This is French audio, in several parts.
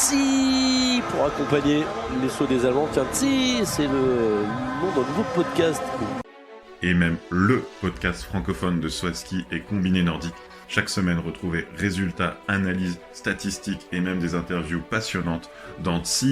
Tsi pour accompagner les sauts des Allemands. Tiens, Tsi, c'est le nom d'un nouveau podcast. Et même le podcast francophone de saut à ski et combiné nordique. Chaque semaine, retrouvez résultats, analyses, statistiques et même des interviews passionnantes dans Tsi.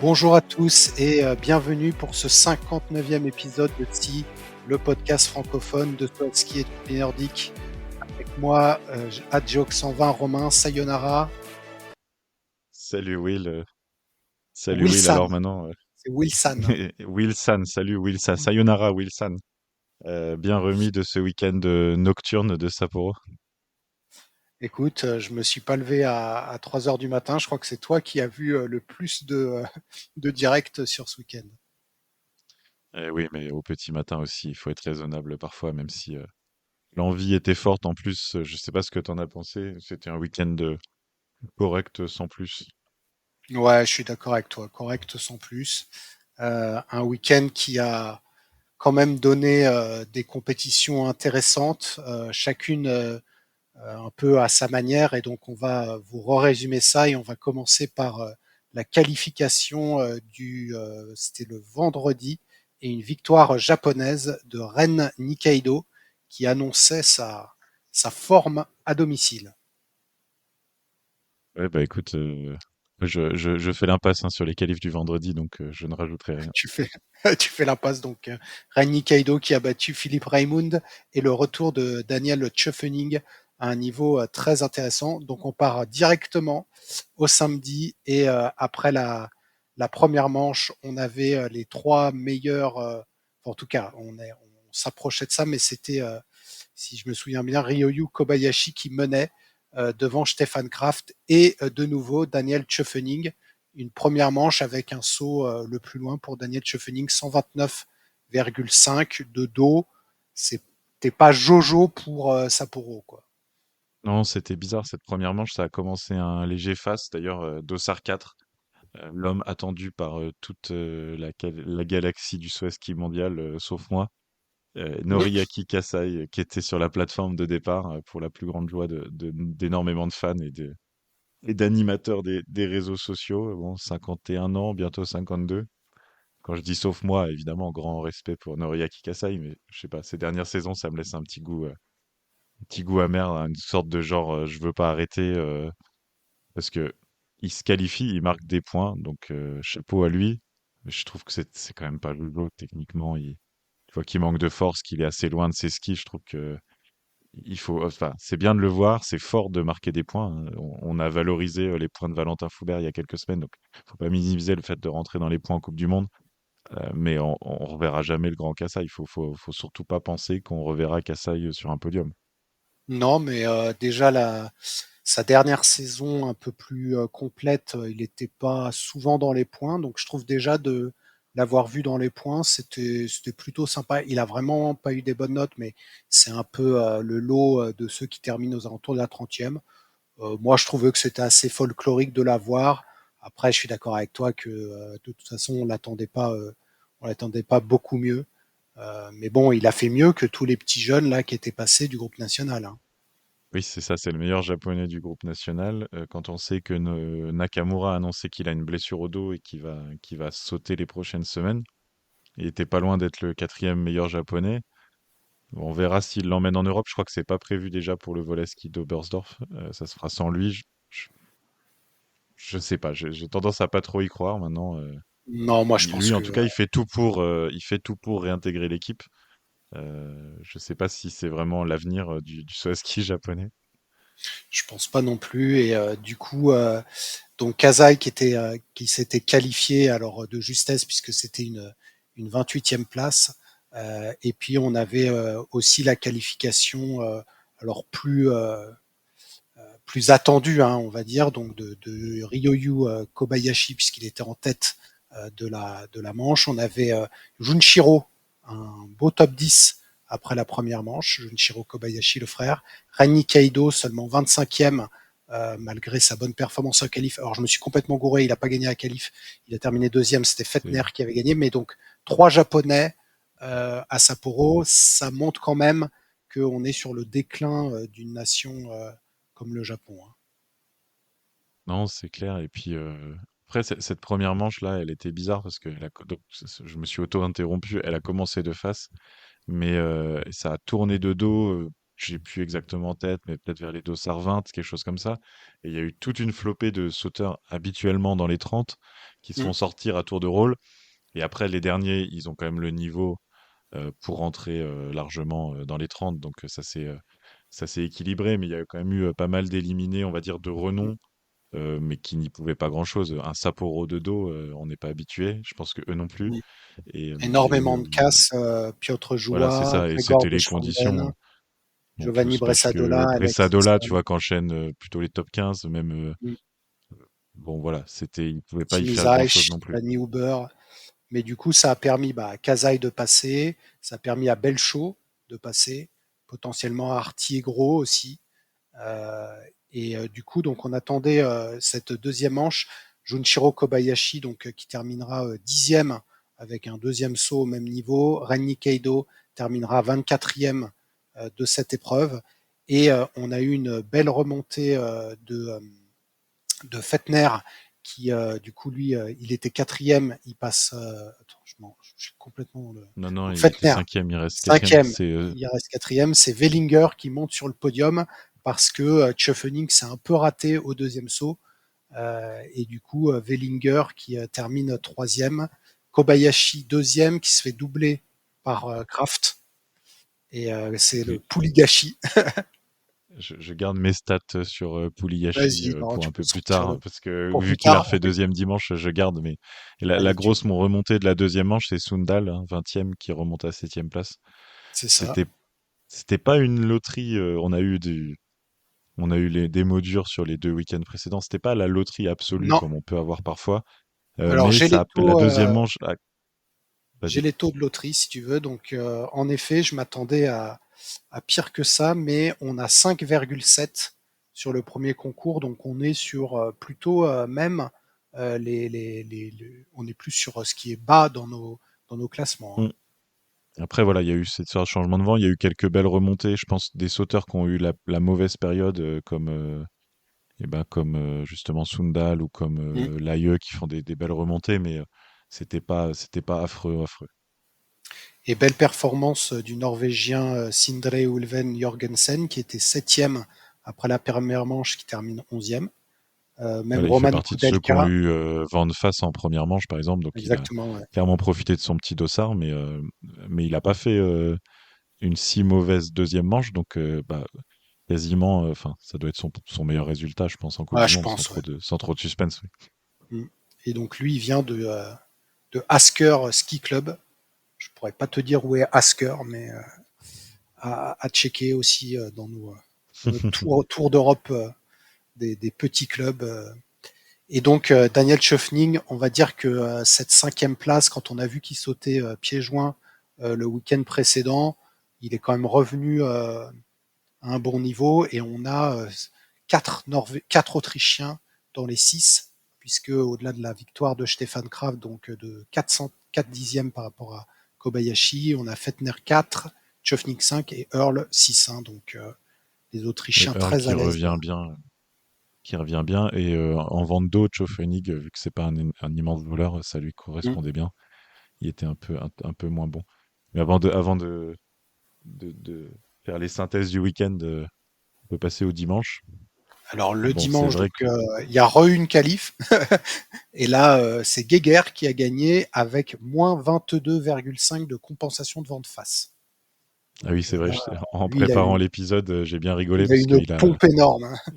Bonjour à tous et bienvenue pour ce 59e épisode de Tsi, le podcast francophone de saut à ski et combiné nordique. Avec moi, Adjok 120, Romain, sayonara. Salut Will. Salut Will, Wilson. alors maintenant. C'est Wilson. Wilson, salut Wilson. Sayonara Wilson. Bien remis de ce week-end nocturne de Sapporo. Écoute, je me suis pas levé à 3 heures du matin. Je crois que c'est toi qui as vu le plus de directs sur ce week-end. Oui, mais au petit matin aussi, il faut être raisonnable parfois, même si l'envie était forte. En plus, je sais pas ce que t'en as pensé. C'était un week-end correct sans plus. Ouais, je suis d'accord avec toi. Correct sans plus. Un week-end qui a quand même donné des compétitions intéressantes, chacune un peu à sa manière. Et donc, on va vous résumer ça et on va commencer par la qualification c'était le vendredi, et une victoire japonaise de Ren Nikaido qui annonçait sa forme à domicile. Ouais, bah écoute, je fais l'impasse sur les qualifs du vendredi, donc je ne rajouterai rien. Tu fais, tu fais l'impasse. Donc, Ren Nikaido qui a battu Philippe Raimund et le retour de Daniel Tschöfening à un niveau très intéressant. Donc, on part directement au samedi et après la première manche, on avait les trois meilleurs. En tout cas, on s'approchait de ça, mais c'était, si je me souviens bien, Ryoyu Kobayashi qui menait devant Stefan Kraft et de nouveau Daniel Tschöfening. Une première manche avec un saut le plus loin pour Daniel Tschöfening, 129,5 de dos. C'était pas Jojo pour Sapporo, quoi. Non, c'était bizarre cette première manche. Ça a commencé un léger face. D'ailleurs, Dossard 4, l'homme attendu par toute la galaxie du saut à ski mondial, sauf moi. Oui, Noriaki Kasai, qui était sur la plateforme de départ, pour la plus grande joie d'énormément de fans et d'animateurs des réseaux sociaux. Bon, 51 ans, bientôt 52. Quand je dis sauf moi, évidemment, grand respect pour Noriaki Kasai, mais je sais pas, ces dernières saisons, ça me laisse un petit goût amer, hein, une sorte de genre, je veux pas arrêter, parce que il se qualifie, il marque des points, donc chapeau à lui. Mais je trouve que c'est quand même pas le lot techniquement. Je vois qu'il manque de force, qu'il est assez loin de ses skis. Je trouve que il faut, enfin, c'est bien de le voir, c'est fort de marquer des points, hein. On a valorisé les points de Valentin Foubert il y a quelques semaines, donc faut pas minimiser le fait de rentrer dans les points en Coupe du Monde. Mais on reverra jamais le grand Kassai. Faut surtout pas penser qu'on reverra Kassai sur un podium. non, mais déjà sa dernière saison un peu plus complète, il n'était pas souvent dans les points, donc je trouve déjà de l'avoir vu dans les points, c'était plutôt sympa. Il a vraiment pas eu des bonnes notes, mais c'est un peu le lot de ceux qui terminent aux alentours de la 30e. Moi, je trouvais que c'était assez folklorique de l'avoir. Après, je suis d'accord avec toi que de toute façon, on l'attendait pas beaucoup mieux. Mais bon, il a fait mieux que tous les petits jeunes là qui étaient passés du groupe national, hein. Oui, c'est ça, c'est le meilleur japonais du groupe national. Quand on sait que Nakamura a annoncé qu'il a une blessure au dos et qu'il va sauter les prochaines semaines, il était pas loin d'être le quatrième meilleur japonais. On verra s'il l'emmène en Europe. Je crois que c'est pas prévu déjà pour le volet ski d'Oberstdorf. Ça se fera sans lui. Je, je sais pas. J'ai tendance à pas trop y croire maintenant. Non, moi je pense Lui, en que tout cas, il fait tout pour réintégrer l'équipe. Je sais pas si c'est vraiment l'avenir du saut à ski japonais. je pense pas non plus. Et du coup, donc Kazai qui s'était qualifié alors de justesse puisque c'était une 28e place. Et puis on avait aussi la qualification alors plus attendu, hein, on va dire, donc de Ryoyu Kobayashi, puisqu'il était en tête de la manche. On avait Junshiro, un beau top 10 après la première manche, Junshiro Kobayashi, le frère. Rani Kaido, seulement 25e malgré sa bonne performance en qualif. Alors je me suis complètement gouré, il n'a pas gagné à qualif, il a terminé deuxième, c'était Fettner qui avait gagné, mais donc 3 Japonais à Sapporo, ça montre quand même qu'on est sur le déclin d'une nation comme le Japon. Hein. Non, c'est clair. Et puis après, cette première manche là, elle était bizarre parce que donc, je me suis auto-interrompu. Elle a commencé de face, mais ça a tourné de dos. J'ai plus exactement en tête, mais peut-être vers les dossards 20, quelque chose comme ça. Et il y a eu toute une flopée de sauteurs habituellement dans les 30 qui se Mm. font sortir à tour de rôle. Et après, les derniers, ils ont quand même le niveau pour rentrer largement dans les 30. Donc ça s'est équilibré, mais il y a quand même eu pas mal d'éliminés, on va dire, de renom mais qui n'y pouvaient pas grand-chose. Un Sapporo de dos, on n'est pas habitué. Je pense que eux non plus. Mm. Et il y a Énormément eu, de casse, Piotr voilà, c'est Joua, ça. Et Grégor c'était les Deschwanden, conditions. Bon, Giovanni plus parce que Bressadola, Alex Bressadola, tu Lawson, vois, qu'enchaîne plutôt les top 15, même. mm. Bon, voilà, ils pouvaient pas y Timmy faire grand-chose non Zeich, plus. Danny Huber. Mais du coup, ça a permis à Kazaï de passer, ça a permis à Belchaud de passer, potentiellement à Artie et Gros aussi. Euh, du coup, donc on attendait cette deuxième manche. Junichiro Kobayashi, donc qui terminera 10e avec un deuxième saut au même niveau. Renny Keido terminera 24e de cette épreuve. Et on a eu une belle remontée de Fettner qui, du coup, lui, il était quatrième. Il passe. Attends, je suis complètement dans le. Non, non, Donc il était Fettner, cinquième, il reste quatrième. cinquième, il reste quatrième. C'est Wellinger qui monte sur le podium parce que Tschöfening s'est un peu raté au deuxième saut. Et du coup, Wellinger qui termine troisième. Kobayashi deuxième qui se fait doubler par Kraft. Et c'est le Puligashi. Je garde mes stats sur Puliyashi Vas-y, non, pour tu un peux peu plus sortir tard, parce que pour vu plus qu'il a tard. refait deuxième dimanche, je garde. Mais la Allez, grosse remontée de la deuxième manche, c'est Sundal, 20e, qui remonte à 7e place. c'est ça. C'était C'était pas une loterie. On a eu des mots durs sur les 2 week-ends précédents. C'était pas la loterie absolue Non. comme on peut avoir parfois. Alors, Mais la deuxième manche. j'ai Vas-y. les taux de loterie, si tu veux. Donc, en effet, je m'attendais à pire que ça, mais on a 5,7 sur le premier concours. Donc, on est sur plutôt même on est plus sur ce qui est bas dans nos classements. Hein. Mm. Après, voilà, il y a eu cette sorte de changement de vent. Il y a eu quelques belles remontées. Je pense des sauteurs qui ont eu la mauvaise période, comme justement Sundal ou comme Mm. Laye qui font des belles remontées, mais c'était pas affreux, affreux. Et belle performance du Norvégien Sindre Ulven Jorgensen, qui était septième après la première manche, qui termine 11e. Même Voilà, il fait Roman partie de ceux qui ont Kudelka, eu vent de face en première manche, par exemple. Donc, il a exactement, ouais. clairement profité de son petit dossard, mais il n'a pas fait une si mauvaise deuxième manche. Donc, quasiment, enfin, ça doit être son meilleur résultat, je pense, en Coupe Ouais, du je Monde, pense, ouais. sans trop de suspense. Oui. Mm. Et donc lui, il vient de Asker Ski Club. Je pourrais pas te dire où est Asker, mais à checker aussi dans notre tour d'Europe des petits clubs. Et donc Daniel Schöffning, on va dire que cette cinquième place, quand on a vu qu'il sautait pieds joints le week-end précédent, il est quand même revenu à un bon niveau et on a quatre Autrichiens dans les 6, puisque au-delà de la victoire de Stefan Kraft, donc de 4 dixièmes par rapport à Kobayashi, on a Fettner 4, Tschöffning 5 et Earl 6. Hein, donc les Et Autrichiens Earl très à l'aise. qui revient bien. Et en vente d'eau, Chofenig, vu que c'est pas un immense voleur, ça lui Mm. correspondait bien. Il était un peu moins bon. Mais de faire les synthèses du week-end, on peut passer au dimanche. Alors le Bon, c'est dimanche, vrai donc que il y a une qualif, et là c'est Geiger qui a gagné avec moins 22,5 de compensation de vente face. ah oui, Donc c'est vrai. là, En lui, préparant l'épisode, j'ai bien rigolé il a parce une qu'il a pompe énorme. Hein.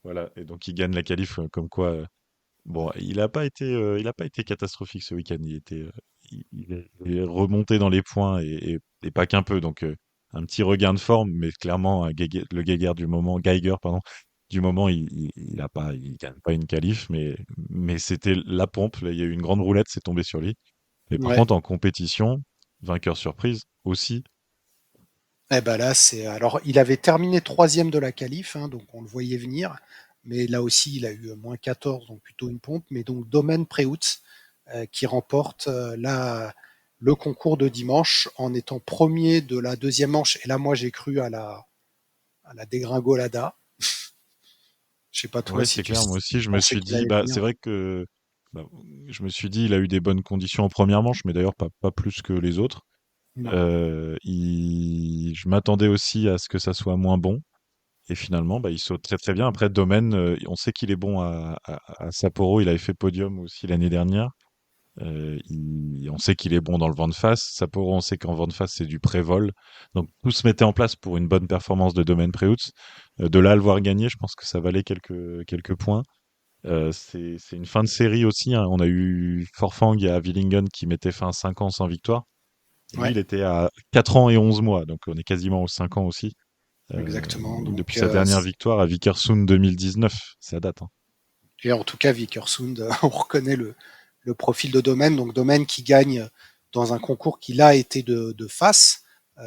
voilà et donc il gagne la qualif comme quoi. Bon, il a pas été catastrophique ce week-end. Il est remonté dans les points et pas qu'un peu. Donc un petit regain de forme, mais clairement le Geiger pardon, du moment, il gagne pas une qualif, mais c'était la pompe. Là, il y a eu une grande roulette, c'est tombé sur lui. Mais par Ouais. contre, en compétition, vainqueur surprise aussi. Eh ben là, c'est alors il avait terminé troisième de la qualif, hein, donc on le voyait venir. mais là aussi, il a eu moins 14, donc plutôt une pompe. Mais donc, Domaine Preutz qui remporte le concours de dimanche en étant premier de la deuxième manche. Et là, moi, j'ai cru à la dégringolada. Je sais pas toi Ouais, si c'est tu clair. Moi aussi, je me pensais suis qu'il dit, allait bah, venir. c'est vrai que, bah, je me suis dit, il a eu des bonnes conditions en première manche, mais d'ailleurs pas plus que les autres. Non. Je m'attendais aussi à ce que ça soit moins bon. Et finalement, bah, il saute très très bien. Après, Domaine, on sait qu'il est bon à Sapporo. Il avait fait podium aussi l'année dernière. On sait qu'il est bon dans le vent de face. Sapporo, on sait qu'en vent de face, c'est du pré-vol. Donc tout se mettait en place pour une bonne performance de Domaine Preutz. De là à le voir gagner, je pense que ça valait quelques points. C'est une fin de série aussi, hein. On a eu Forfang et Avillingen qui mettaient fin à 5 ans sans victoire. Et lui, Ouais, il était à 4 ans et 11 mois. Donc on est quasiment aux 5 ans aussi. exactement. Depuis Donc, sa dernière victoire à Vikersund 2019. Ça date, hein. et en tout cas, Vikersund, on reconnaît le profil de Domaine. Donc, Domaine qui gagne dans un concours qui là était de face,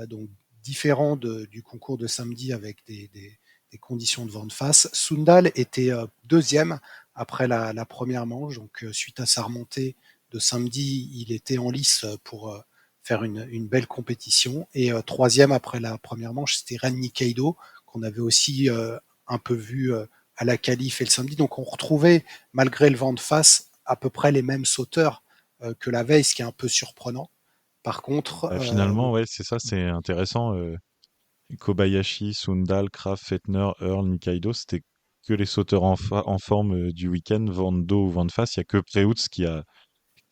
donc différent du concours de samedi avec des conditions de vent de face. Sundal était deuxième après la première manche. Donc, suite à sa remontée de samedi, il était en lice pour faire une belle compétition. Et troisième après la première manche, c'était Ren Nikaido, qu'on avait aussi un peu vu à la qualif et le samedi. Donc on retrouvait, malgré le vent de face, à peu près les mêmes sauteurs que la veille, ce qui est un peu surprenant. Par contre, Finalement, ouais, c'est ça, c'est intéressant. Kobayashi, Sundal, Kraft, Fettner, Earl, Nikaido, c'était que les sauteurs en forme du week-end, vent de dos ou vent de face. Il y a que Preutz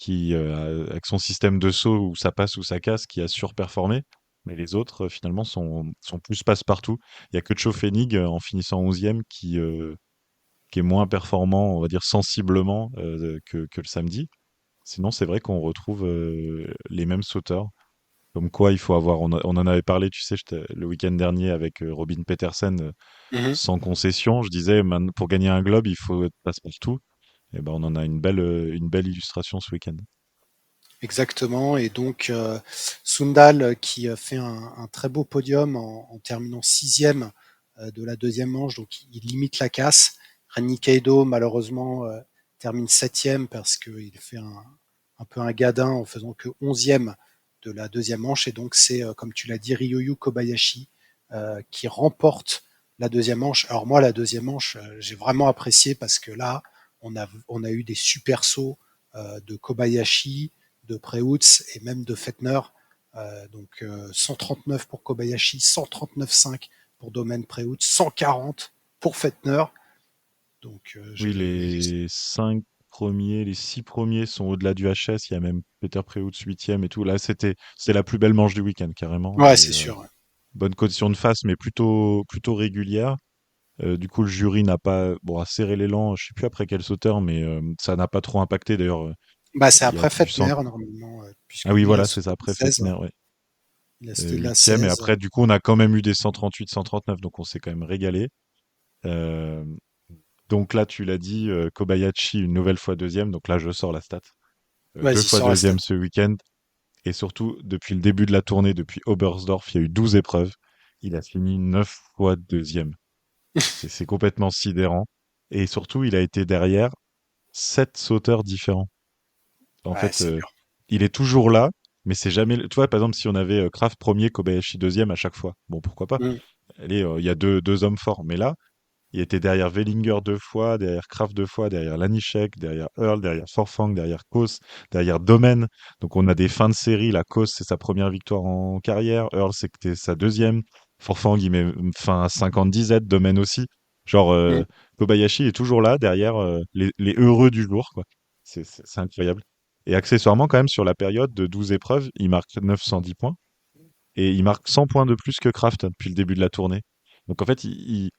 avec son système de saut où ça passe ou ça casse, qui a surperformé. Mais les autres, finalement, sont plus passe-partout. Il y a que Chofenig en finissant 11e qui est moins performant, on va dire sensiblement, que le samedi. Sinon, c'est vrai qu'on retrouve les mêmes sauteurs. Comme quoi, il faut avoir. On en avait parlé, tu sais, le week-end dernier avec Robin Petersen, mhm, sans concession. Je disais, pour gagner un globe, il faut être passe-partout. Et ben, on en a une belle illustration ce week-end. exactement. Et donc Sundal qui fait un très beau podium en terminant sixième de la deuxième manche, donc il limite la casse. Rani Kaido, malheureusement, termine septième parce qu'il fait un peu un gadin en faisant que onzième de la deuxième manche. Et donc c'est, comme tu l'as dit, Ryoyu Kobayashi qui remporte la deuxième manche. Alors moi, la deuxième manche, j'ai vraiment apprécié parce que là, on a eu des super sauts de Kobayashi, de Preutz et même de Fettner. Donc 139 pour Kobayashi, 139,5 pour Domaine Preutz, 140 pour Fettner. Donc Oui, les 6 premiers sont au-delà du HS. Il y a même Peter Preutz 8e et tout. Là, c'était la plus belle manche du week-end, carrément. ouais, Et c'est sûr. bonne condition de face, mais plutôt régulière. Du coup, le jury n'a pas, bon, a serré l'élan. Je sais plus après quel sauteur, mais ça n'a pas trop impacté. D'ailleurs, Bah, c'est il y a après du sang. Fettner normalement, puisque Ah oui, lui il a voilà, c'est ça, sauté de après 16. Fettner, ouais. Il a sauté de la 8e. Et 16. après, du coup, on a quand même eu des 138, 139, donc on s'est quand même régalé. Euh, donc là, tu l'as dit, Kobayashi une nouvelle fois deuxième. Donc là, je sors la stat. Deux Vas-y, fois sors la stat. deuxième ce week-end. Et surtout, depuis le début de la tournée, depuis Oberstdorf, il y a eu 12 épreuves. Il a fini 9 fois deuxième. C'est complètement sidérant. Et surtout, il a été derrière 7 sauteurs différents. En Ouais, fait, c'est dur. il est toujours là, mais c'est jamais. Tu vois, par exemple, si on avait Kraft premier, Kobayashi deuxième à chaque fois, bon, pourquoi pas. Mm. Allez, il y a deux hommes forts. Mais là, il était derrière Wellinger 2 fois, derrière Kraft 2 fois, derrière Lanišek, derrière Earl, derrière Forfang, derrière Kos, derrière Domen. Donc on a des fins de série. La Kos, c'est sa première victoire en carrière. Earl, c'était sa deuxième. Forfang, il met fin à 50 Z. Domen aussi. Genre, Mm. Kobayashi est toujours là, derrière les heureux du jour, quoi. C'est incroyable. Et accessoirement, quand même, sur la période de 12 épreuves, il marque 910 points. Et il marque 100 points de plus que Kraft depuis le début de la tournée. Donc en fait, il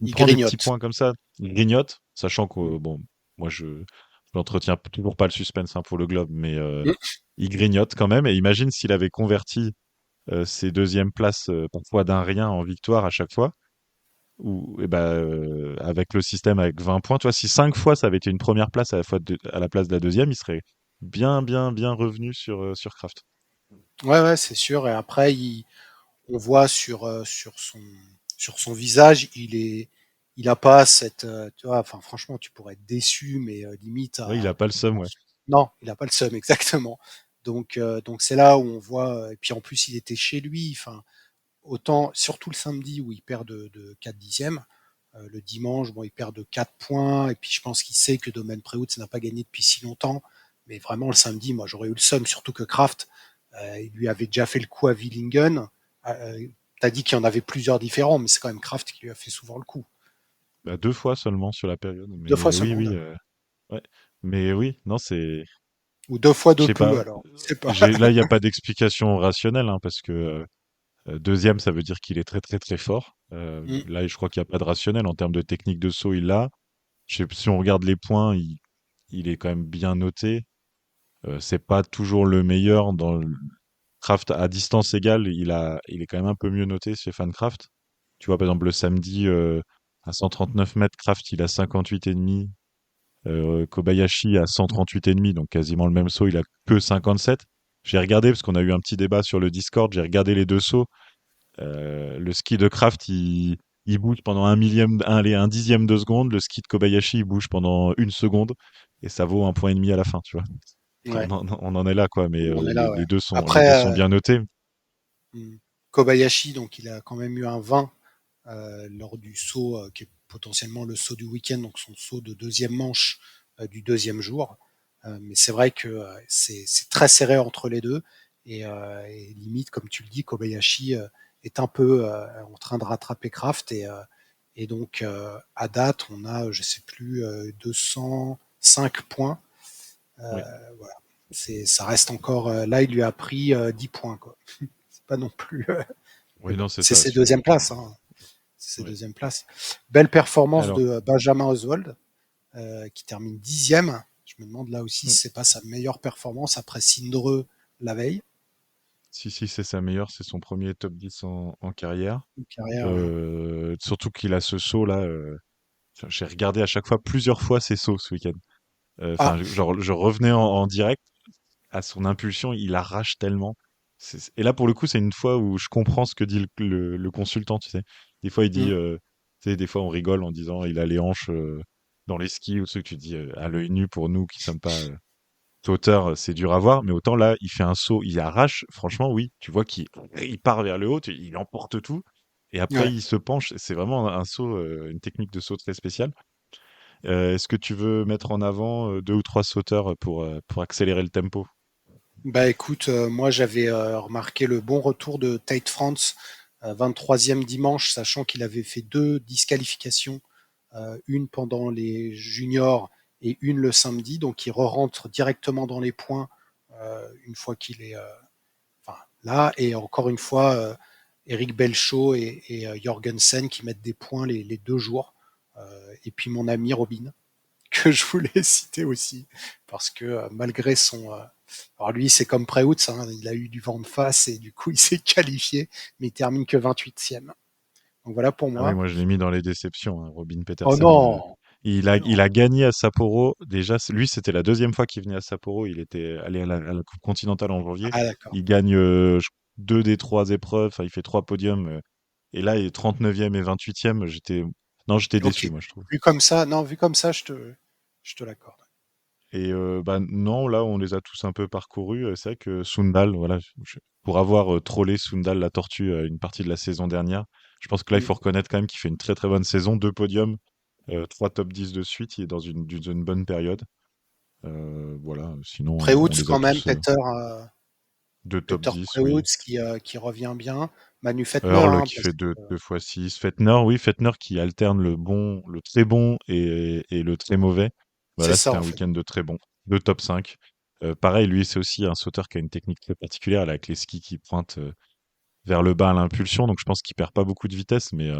Il prend des petits grignote. points comme ça, il grignote, sachant que, bon, moi, je n'entretiens toujours pas le suspense, hein, pour le Globe, mais Mm. il grignote quand même. Et imagine s'il avait converti ses deuxièmes places, parfois d'un rien en victoire à chaque fois, ou et ben, avec le système avec 20 points, tu vois, si 5 fois ça avait été une première place à la place de la deuxième, il serait bien, bien, bien revenu sur Kraft. Ouais, ouais, c'est sûr. Et après, on voit sur son visage, il a pas cette, tu vois, enfin franchement, tu pourrais être déçu, mais limite Ouais, il a pas le seum, ouais. non, il a pas le seum exactement. Donc c'est là où on voit. Et puis en plus, il était chez lui. Enfin, autant surtout le samedi où il perd de 4 dixièmes. Le dimanche, bon, il perd de 4 points. Et puis je pense qu'il sait que Domaine Préhout n'a pas gagné depuis si longtemps. Mais vraiment le samedi, moi j'aurais eu le seum, surtout que Kraft, il lui avait déjà fait le coup à Willingen. T'as dit qu'il y en avait plusieurs différents, mais c'est quand même Kraft qui lui a fait souvent le coup. Bah, 2 fois seulement sur la période, Deux fois mais oui, seulement, oui, d'accord. ouais. Mais oui, non, c'est Ou deux fois je de sais peu, pas, alors. C'est pas. j'ai là, il y a pas d'explication rationnelle, hein, parce que, 2e, ça veut dire qu'il est très, très, très fort. Mm. Là, je crois qu'il y a pas de rationnel en termes de technique de saut, il l'a. Je sais si on regarde les points, il est quand même bien noté. C'est pas toujours le meilleur dans le Kraft à distance égale, il est quand même un peu mieux noté chez Fancraft. Tu vois, par exemple, le samedi, à 139 mètres, Kraft, il a 58,5. Kobayashi à 138,5, donc quasiment le même saut, il a que 57. J'ai regardé, parce qu'on a eu un petit débat sur le Discord, j'ai regardé les deux sauts. Le ski de Kraft, il bouge pendant un millième, allez, un dixième de seconde. Le ski de Kobayashi, il bouge pendant une seconde. Et ça vaut 1,5 point à la fin, tu vois. Ouais, On en est là, quoi. Mais on en est là, ouais. les Après, deux sont bien notés. Kobayashi, donc il a quand même eu un 20 lors du saut, qui est potentiellement le saut du week-end, donc son saut de deuxième manche du deuxième jour. Mais c'est vrai que c'est très serré entre les deux. Et limite, comme tu le dis, Kobayashi est un peu en train de rattraper Kraft. Et donc, à date, on a, je sais plus, 205 points. Oui. Voilà. Ça reste encore. Là, il lui a pris 10 points, quoi. C'est pas non plus. Mais Oui, bon, non, c'est c'est ça. ses deuxième places. Hein. C'est ses Oui. deuxième places. Belle performance Alors, de Benjamin Oswald, qui termine 10e. Je me demande là aussi hmm, si c'est pas sa meilleure performance après Sindreux la veille. si, c'est sa meilleure, c'est son premier top 10 en carrière. Une carrière. Ouais. Surtout qu'il a ce saut là. J'ai regardé à chaque fois plusieurs fois ses sauts ce week-end. Ah, Enfin, genre, je revenais en direct à son impulsion, il arrache tellement. Et là, pour le coup, c'est une fois où je comprends ce que dit le consultant, tu sais. Des fois, il dit, mm, tu sais, des fois, on rigole en disant il a les hanches dans les skis ou ce que tu dis à l'œil nu pour nous qui sommes pas sauteurs, c'est dur à voir. Mais autant là, il fait un saut, il arrache. Franchement, oui, tu vois qu'il part vers le haut, il emporte tout. Et après, ouais. il se penche. C'est vraiment un saut, une technique de saut très spéciale. Est-ce que tu veux mettre en avant deux ou trois sauteurs pour accélérer le tempo? Bah écoute, moi j'avais remarqué le bon retour de Tate France, 23e dimanche, sachant qu'il avait fait deux disqualifications, une pendant les juniors et une le samedi, donc il re-rentre directement dans les points une fois qu'il est enfin, là, et encore une fois, Eric Belchaud et Jorgensen qui mettent des points les 2 jours, et puis mon ami Robin, que je voulais citer aussi, parce que malgré son... alors lui, c'est comme Preutz, hein, il a eu du vent de face et du coup, il s'est qualifié, mais il termine que 28e. Donc voilà pour Ah oui, moi. moi je l'ai mis dans les déceptions, hein, Robin Oh Peterson. non, Il non. a gagné à Sapporo. Déjà, lui, c'était la deuxième fois qu'il venait à Sapporo. Il était allé à la Coupe continentale en janvier. Ah d'accord. Il gagne deux des trois épreuves. Enfin, il fait trois podiums. Et là, il est 39e et 28e. Non, j'étais Ok. déçu, moi, je trouve. Vu comme ça, non, vu comme ça, je te l'accorde. Et bah non, là, on les a tous un peu parcourus. C'est vrai que Sundal, voilà, pour avoir trollé Sundal, la tortue, une partie de la saison dernière, je pense que là, il Mm. faut reconnaître quand même qu'il fait une très très bonne saison, deux podiums. Trois top 10 de suite, il est dans une bonne période. Voilà, sinon on Preutz les a quand même, tous deux top Peter 10, oui. Preutz qui revient bien. Manu Fettner, Earl hein, qui parce fait que deux fois 6. Fettner, oui, Fettner qui alterne le très bon et le très mauvais. c'est Voilà, ça c'était en un fait. week-end de très bon, de top 5. Pareil, lui, c'est aussi un sauteur qui a une technique très particulière, là, avec les skis qui pointent vers le bas à l'impulsion, donc je pense qu'il perd pas beaucoup de vitesse, mais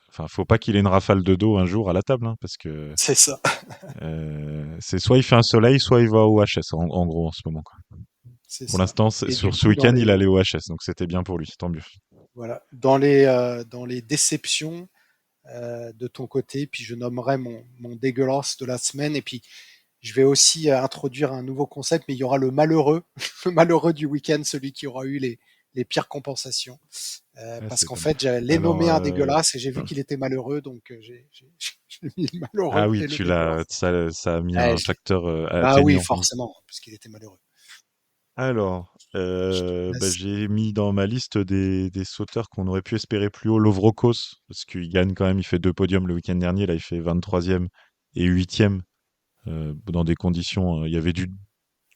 enfin, faut pas qu'il ait une rafale de dos un jour à la table, hein, parce que C'est ça. c'est soit il fait un soleil, soit il va au HS, en gros, en ce moment, quoi. C'est Pour ça. l'instant, Et du sur ce coup, week-end, il allait au HS, donc c'était bien pour lui, tant mieux. voilà, dans les déceptions de ton côté, puis je nommerai mon dégueulasse de la semaine, et puis je vais aussi introduire un nouveau concept, mais il y aura le malheureux, le malheureux du week-end, celui qui aura eu les les pires compensations. Ah, Parce c'est qu'en étonnant. fait, j'allais Alors, nommer un dégueulasse et j'ai vu qu'il était malheureux, donc j'ai mis le ah malheureux oui, et le dégueulasse. ça a mis Ouais, un facteur bah oui, atténuant. Oui. forcément, puisqu'il était malheureux. Alors, Je te bah, laisse. j'ai mis dans ma liste des sauteurs qu'on aurait pu espérer plus haut, Lovrokos, parce qu'il gagne quand même, il fait 2 podiums le week-end dernier, là il fait 23e et 8e, dans des conditions, il y avait du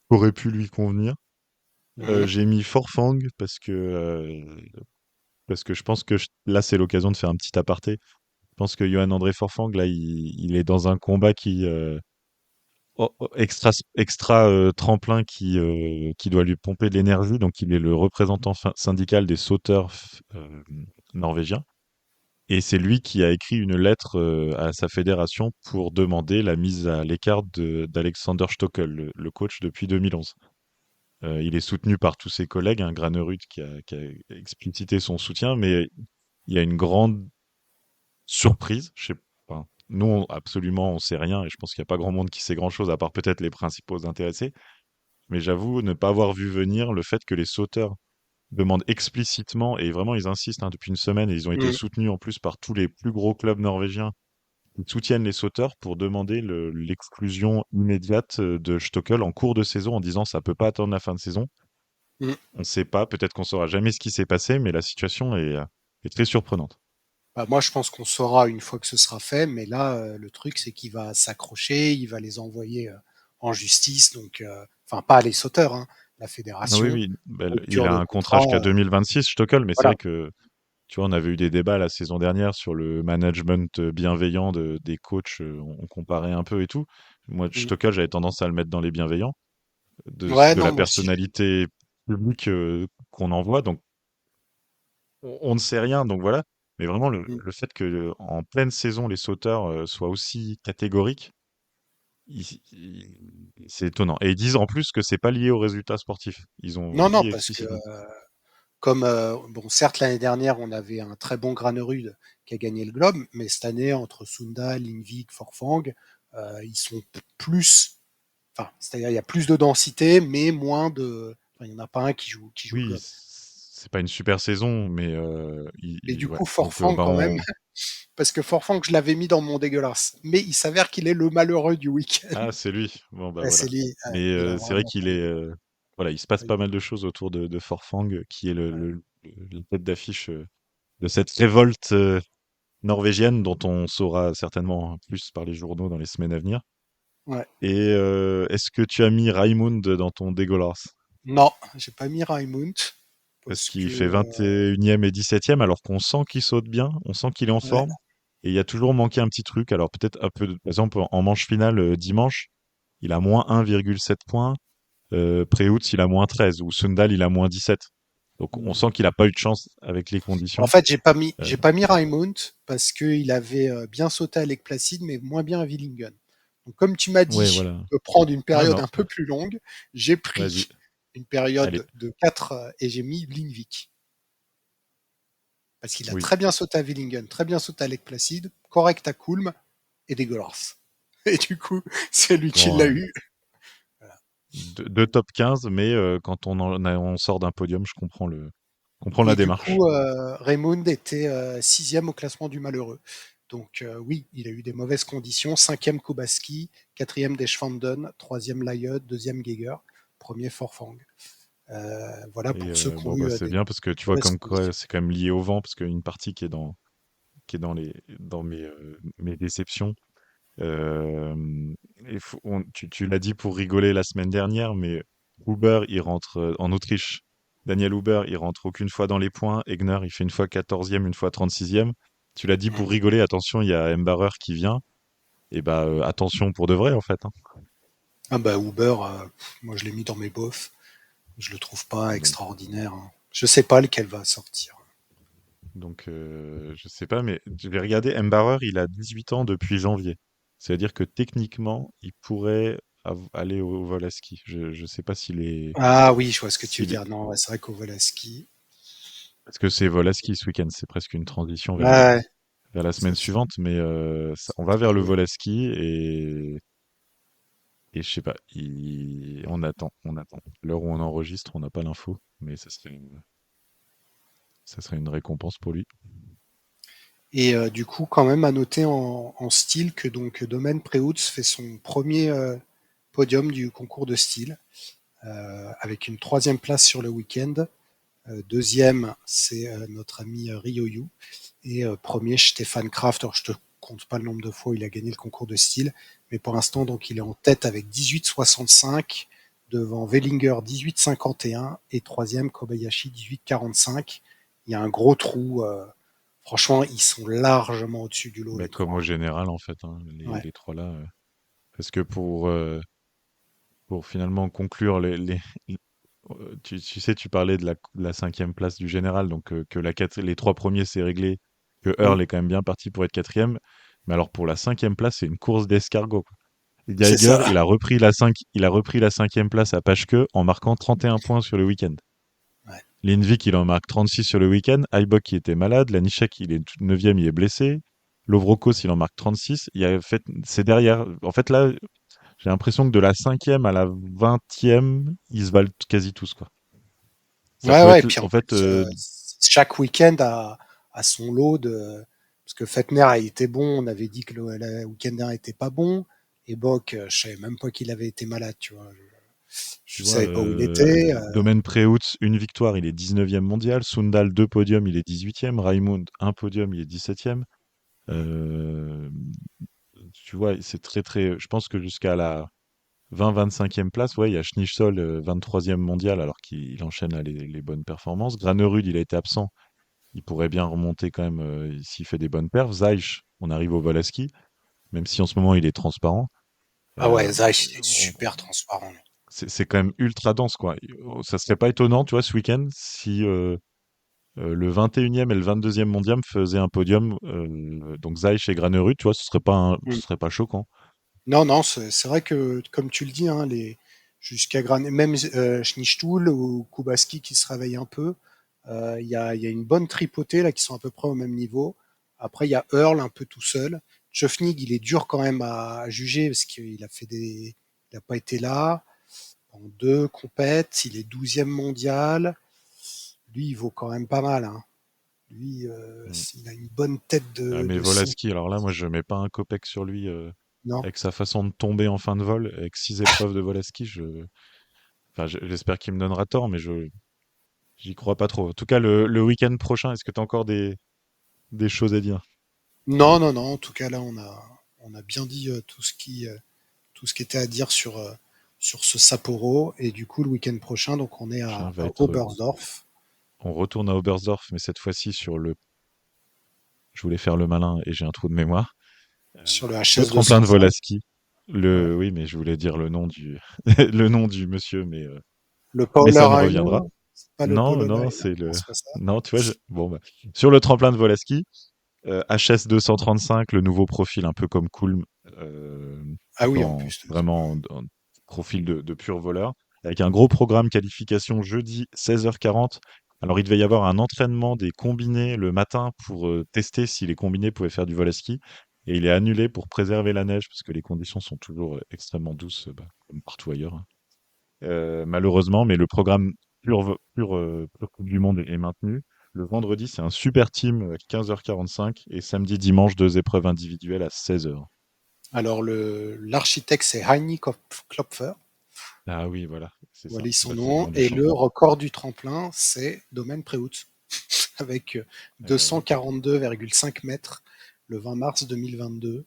aurait pu lui convenir. Mhm. J'ai mis Forfang parce que je pense que là c'est l'occasion de faire un petit aparté. Je pense que Johan André Forfang, là il est dans un combat extra tremplin qui doit lui pomper de l'énergie. Donc, il est le représentant syndical des sauteurs norvégiens. Et c'est lui qui a écrit une lettre à sa fédération pour demander la mise à l'écart d'Alexander Stockel, le coach depuis 2011. Il est soutenu par tous ses collègues, un Granerud qui a explicité son soutien, mais il y a une grande surprise. Je sais pas. Nous, absolument, on sait rien, et je pense qu'il n'y a pas grand monde qui sait grand-chose, à part peut-être les principaux intéressés. Mais j'avoue ne pas avoir vu venir le fait que les sauteurs demandent explicitement, et vraiment ils insistent depuis une semaine, et ils ont été Mhm. soutenus en plus par tous les plus gros clubs norvégiens qui soutiennent les sauteurs pour demander l'exclusion immédiate de Stockel en cours de saison en disant ça peut pas attendre la fin de saison. Mhm. On ne sait pas, peut-être qu'on saura jamais ce qui s'est passé, mais la situation est très surprenante. Bah, moi, je pense qu'on saura une fois que ce sera fait, mais là, le truc, c'est qu'il va s'accrocher, il va les envoyer en justice, donc, enfin, pas les sauteurs, hein, la Ah oui, fédération, oui, bah, il rupture a de un contrat contrat, jusqu'à 2026, Stockel, mais c'est voilà. vrai que tu vois, on avait eu des débats la saison dernière sur le management bienveillant des coachs. On comparait un peu et tout. Moi, Mm. Stockel, j'avais tendance à le mettre dans les bienveillants Ouais, de non, la moi aussi. personnalité publique qu'on envoie. Donc, on ne sait rien. Donc voilà. Mais vraiment, Mm. le fait que en pleine saison, les sauteurs soient aussi catégoriques, c'est étonnant. Et ils disent en plus que c'est pas lié aux résultats sportifs. Ils ont Non, non, dit parce que explicitement. comme bon, certes l'année dernière on avait un très bon Granerud qui a gagné le Globe, mais cette année entre Sunda, Lindvik, Forfang, ils sont plus, enfin, c'est-à-dire il y a plus de densité, mais moins de, enfin, il n'y en a pas un qui joue le Oui, Globe. c'est pas une super saison, mais Et du ouais. coup Donc, Forfang bah, quand même, parce que Forfang je l'avais mis dans mon dégueulasse, mais il s'avère qu'il est le malheureux du week-end. ah, c'est lui. Bon, bah Ouais, voilà. c'est lui, ouais, Mais il a c'est vrai vraiment qu'il pas eu est. de. Voilà, il se passe Pas eu pas de- mal de choses autour de Forfang, qui est ouais. la tête d'affiche de cette révolte norvégienne, dont on saura certainement plus par les journaux dans les semaines à venir. Ouais. Et est-ce que tu as mis Raimund dans ton dégueulasse? Non, j'ai pas mis Raimund Parce parce que qu'il fait 21e et 17e, alors qu'on sent qu'il saute bien, on sent qu'il est en ouais. forme. Et il y a toujours manqué un petit truc. Alors peut-être un peu, par exemple, en manche finale dimanche, il a moins 1,7 points. Preutz, il a moins 13. Ou Sundal, il a moins 17. Donc on Hmm. sent qu'il a pas eu de chance avec les En conditions. fait, Euh, j'ai pas mis Raimund parce qu'il avait bien sauté à Lake Placid, mais moins bien à Willingen. Donc, comme tu m'as ouais, dit voilà. de prendre une Non, période non. un peu plus longue, j'ai Vas-y. pris une Allez. période de 4 et j'ai mis Lindvik. Parce qu'il a Oui. très bien sauté à Willingen, très bien sauté à Lake Placid, correct à Kulm et dégueulasse. Et du coup, c'est lui qui Bon, l'a eu. Voilà. deux top 15, mais quand on sort d'un podium, je comprends la Et du démarche. coup, Raymond était sixième au classement du malheureux. Donc oui, il a eu des mauvaises conditions. Cinquième Kubaski, quatrième Deschwanden, troisième Layot, deuxième Geiger, premier Forfang. Voilà Et pour ceux qui ont bon, bah, eu c'est des bien parce que tu vois mauvaises comme quoi conditions. c'est quand même lié au vent, parce qu'une partie qui est dans mes déceptions. Tu l'as dit pour rigoler la semaine dernière, mais Huber, il rentre en Autriche. Daniel Huber, il rentre aucune fois dans les points. Egner, il fait une fois 14e, une fois 36e. Tu l'as dit Mm. pour rigoler, attention, il y a Mbarer qui vient. Et bah, attention pour de vrai, en fait, hein. Ah bah Uber, moi je l'ai mis dans mes bofs. Je le trouve pas Donc, extraordinaire, hein. Je sais pas lequel va sortir. je sais pas, mais je vais regarder. Mbarer, il a 18 ans depuis janvier. C'est-à-dire que techniquement, il pourrait aller au vol à ski. Je sais pas Ah oui, je vois ce que tu veux s'il est, dire. Non, ouais, c'est vrai qu'au Volaski. parce que c'est Volaski ce week-end, c'est presque une transition Ouais, vers la ça, semaine suivante, mais on va ça vers le joue. Volaski et je sais pas, on attend. L'heure où on enregistre, on n'a pas l'info, mais ça serait. Ça serait une récompense pour lui. Et du coup, quand même à noter en style que donc Domaine Preutz fait son premier podium du concours de style, avec une 3e place sur le week-end. Deuxième, c'est notre ami Ryoyu. Et premier, Stefan Kraft. Alors, je te compte pas le nombre de fois où il a gagné le concours de style, mais pour l'instant, donc, il est en tête avec 18,65, devant Wellinger 18,51 et troisième Kobayashi 18,45. Il y a un gros trou. Franchement, ils sont largement au-dessus du lot, Bah, les comme au trois. général, en fait, hein, Ouais. les trois là. Parce que pour finalement conclure tu sais, tu parlais de la 5e place du général, donc que les trois premiers c'est réglé, que Mm. Earl est quand même bien parti pour être 4e. Mais alors pour la 5e place, c'est une course d'escargot, quoi. C'est Geiger, ça. il a repris la 5e place à Paschke en marquant 31 points sur le week-end. Ouais. Lindvik, il en marque 36 sur le week-end. Aibok, qui était malade. Lanišek, il est 9e, il est blessé. Lovrokos, il en marque 36. C'est derrière. En fait, là, j'ai l'impression que de la 5e à la 20e, ils se valent quasi tous, quoi. Ça Ouais, peut ouais. Et être, puis en en fait, plus, chaque week-end a son lot de. Parce que Fettner a été bon, on avait dit que le week-end dernier était pas bon. Et Bock, je savais même pas qu'il avait été malade, tu vois. tu Je vois, savais pas où il était. Domaine Preutz, une victoire, il est 19e mondial. Sundal, 2 podiums, il est 18e. Raimund, un podium, il est 17e. Euh, Tu vois, c'est très, très. Je pense que jusqu'à la 20-25e place, ouais, il y a Schnitzol, 23e mondial, alors qu'il enchaîne là, les bonnes performances. Granerud, il a été absent. Il pourrait bien remonter quand même s'il fait des bonnes perfs. Zaïch, on arrive au Volaski, même si en ce moment il est transparent. Ah ouais, Euh, Zach, il est on- super transparent. c'est quand même ultra dense, quoi. Ça serait pas étonnant, tu vois, ce week-end, si le 21e et le 22e mondial faisaient un podium, donc Zaïch et Granerud, tu vois, ce Mm. serait pas choquant. Non, non, c'est vrai que, comme tu le dis, hein, jusqu'à même Schnitzstuhl ou Kubaski qui se réveillent un peu, il y a une bonne tripotée là qui sont à peu près au même niveau. Après, il y a Earl un peu tout seul. Tchofnig, il est dur quand même à juger parce il a pas été là en 2 compètes. Il est 12e mondial. Lui, il vaut quand même pas mal, hein. Lui, Mm. il a une bonne tête Ah, mais de son. Volaski, alors là, moi, je mets pas un copec sur lui Non. avec sa façon de tomber en fin de vol, avec 6 épreuves de Volaski. Enfin, j'espère qu'il me donnera tort, mais j'y crois pas trop. En tout cas, le week-end prochain, est-ce que tu as encore des choses à dire? Non, non, non. En tout cas, là, on a bien dit tout ce qui était à dire sur ce Sapporo. Et du coup, le week-end prochain, donc on est Prochain à va être, Oberstdorf, on retourne à Oberstdorf, mais cette fois-ci je voulais faire le malin et j'ai un trou de mémoire. sur le Le HS tremplin de 205. Volaski. Ouais. Oui, mais je voulais dire le nom le nom du monsieur, Le mais Paula ça me reviendra. Reiner, c'est pas le Non, Paula non, Reiner, c'est non, le, c'est pas ça. non, tu vois, bon, bah, sur le tremplin de Volaski, HS 235, le nouveau profil, un peu comme Kulm, Ah oui, en dans plus. vraiment un profil de pur voleur, avec un gros programme qualification jeudi 16h40. Alors, il devait y avoir un entraînement des combinés le matin pour tester si les combinés pouvaient faire du vol à ski. Et il est annulé pour préserver la neige, parce que les conditions sont toujours extrêmement douces, bah, comme partout ailleurs, hein. Malheureusement, mais le programme pur Coupe du Monde est maintenu. Le vendredi, c'est un super team à 15h45 et samedi, dimanche, 2 épreuves individuelles à 16h. Alors, l'architecte, c'est Heini Klopfer. Ah oui, voilà, c'est ça. Voilà son Bah, c'est le nom. nom du Et le champion. record du tremplin, c'est Domaine Preutz, avec Eh ben oui. 242,5 mètres le 20 mars 2022.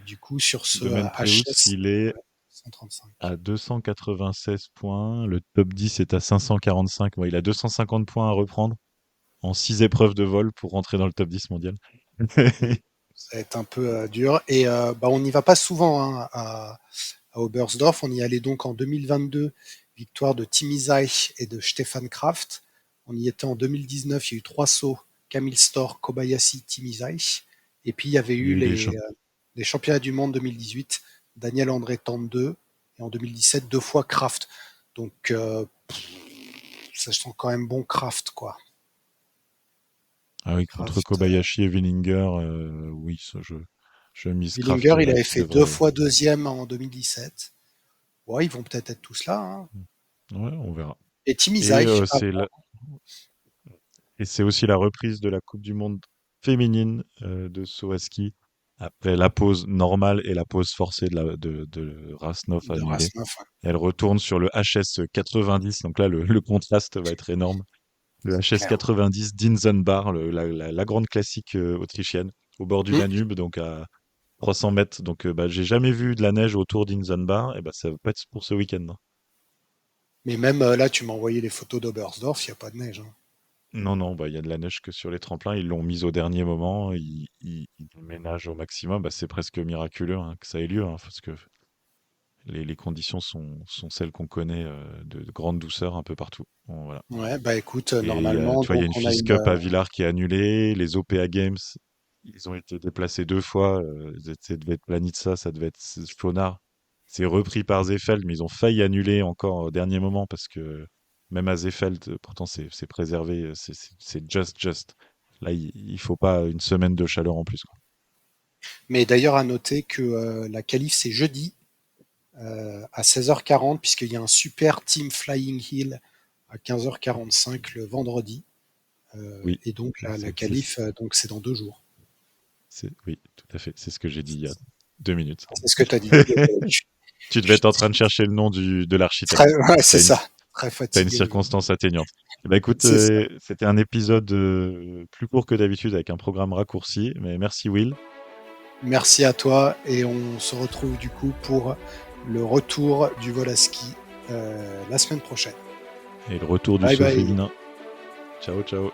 Du coup, sur ce Domaine Preutz, HS il est 135. à 296 points. Le top 10 est à 545. Ouais, il a 250 points à reprendre en 6 épreuves de vol pour rentrer dans le top 10 mondial. Mm. Ça va être un peu dur. Et bah, on n'y va pas souvent, hein, à Oberstdorf. On y allait donc en 2022, victoire de Timi Zajc et de Stefan Kraft. On y était en 2019, il y a eu 3 sauts, Camille Storr, Kobayashi, Timi Zajc. Et puis il y avait Il y a eu eu les championnats du monde 2018, Daniel André Tande et en 2017, 2 fois Kraft. Donc ça sent quand même bon Kraft, quoi. Ah oui, contre Kraft. Kobayashi et Willinger, oui, ça, je mise Kraft Willinger, il avait qui fait deux devrait. fois deuxième en 2017. Ouais, ils vont peut-être tous là, hein. Ouais, on verra. Et Timi Et Zajc, c'est la... Et c'est aussi la reprise de la Coupe du Monde féminine de saut à ski après la pause normale et la pause forcée de Rasnov de annulée. Rasnov. Elle retourne sur le HS 90, donc là le contraste va être énorme. Le HS Clair. 90 d'Inzenbar, la grande classique autrichienne, au bord du Mm. Danube, donc à 300 mètres. Donc bah, j'ai jamais vu de la neige autour d'Inzenbar, et bah, ça va pas être pour ce week-end, hein. Mais même là, tu m'as envoyé les photos d'Oberstdorf, il n'y a pas de neige, hein. Non, non, bah, il y a de la neige que sur les tremplins. Ils l'ont mise au dernier moment. Ils ménagent au maximum. Bah, c'est presque miraculeux hein, que ça ait lieu, hein, parce que les conditions sont celles qu'on connaît de grande douceur un peu partout. Bon, voilà. Ouais, bah écoute, Et normalement, tu vois, il y donc a une on a FIS une. Cup à Villars qui est annulée. Les OPA Games, ils ont été déplacés 2 fois. Ça devait être Planitza, ça devait être Schonard. C'est repris par Zefeld, mais ils ont failli annuler encore au dernier moment parce que même à Zefeld, pourtant c'est préservé, c'est just. Là, il faut pas une semaine de chaleur en plus, quoi. Mais d'ailleurs, à noter que la qualif, c'est jeudi à 16h40, puisqu'il y a un super Team Flying Hill à 15h45 le vendredi. Oui, Et donc, la c'est qualif, donc, c'est dans 2 jours. oui, tout à fait. C'est ce que j'ai dit il y a 2 minutes. C'est ce que tu as dit. Tu devais être en train de chercher le nom de l'architecte. Ouais, c'est T'as une, ça. Très t'as une fatigué aujourd'hui. circonstance atténuante. Eh ben, écoute, C'est ça. c'était un épisode plus court que d'habitude avec un programme raccourci, mais merci Will. Merci à toi et on se retrouve du coup pour le retour du vol à ski la semaine prochaine. Et le retour du Bye saut bye. féminin. Ciao, ciao.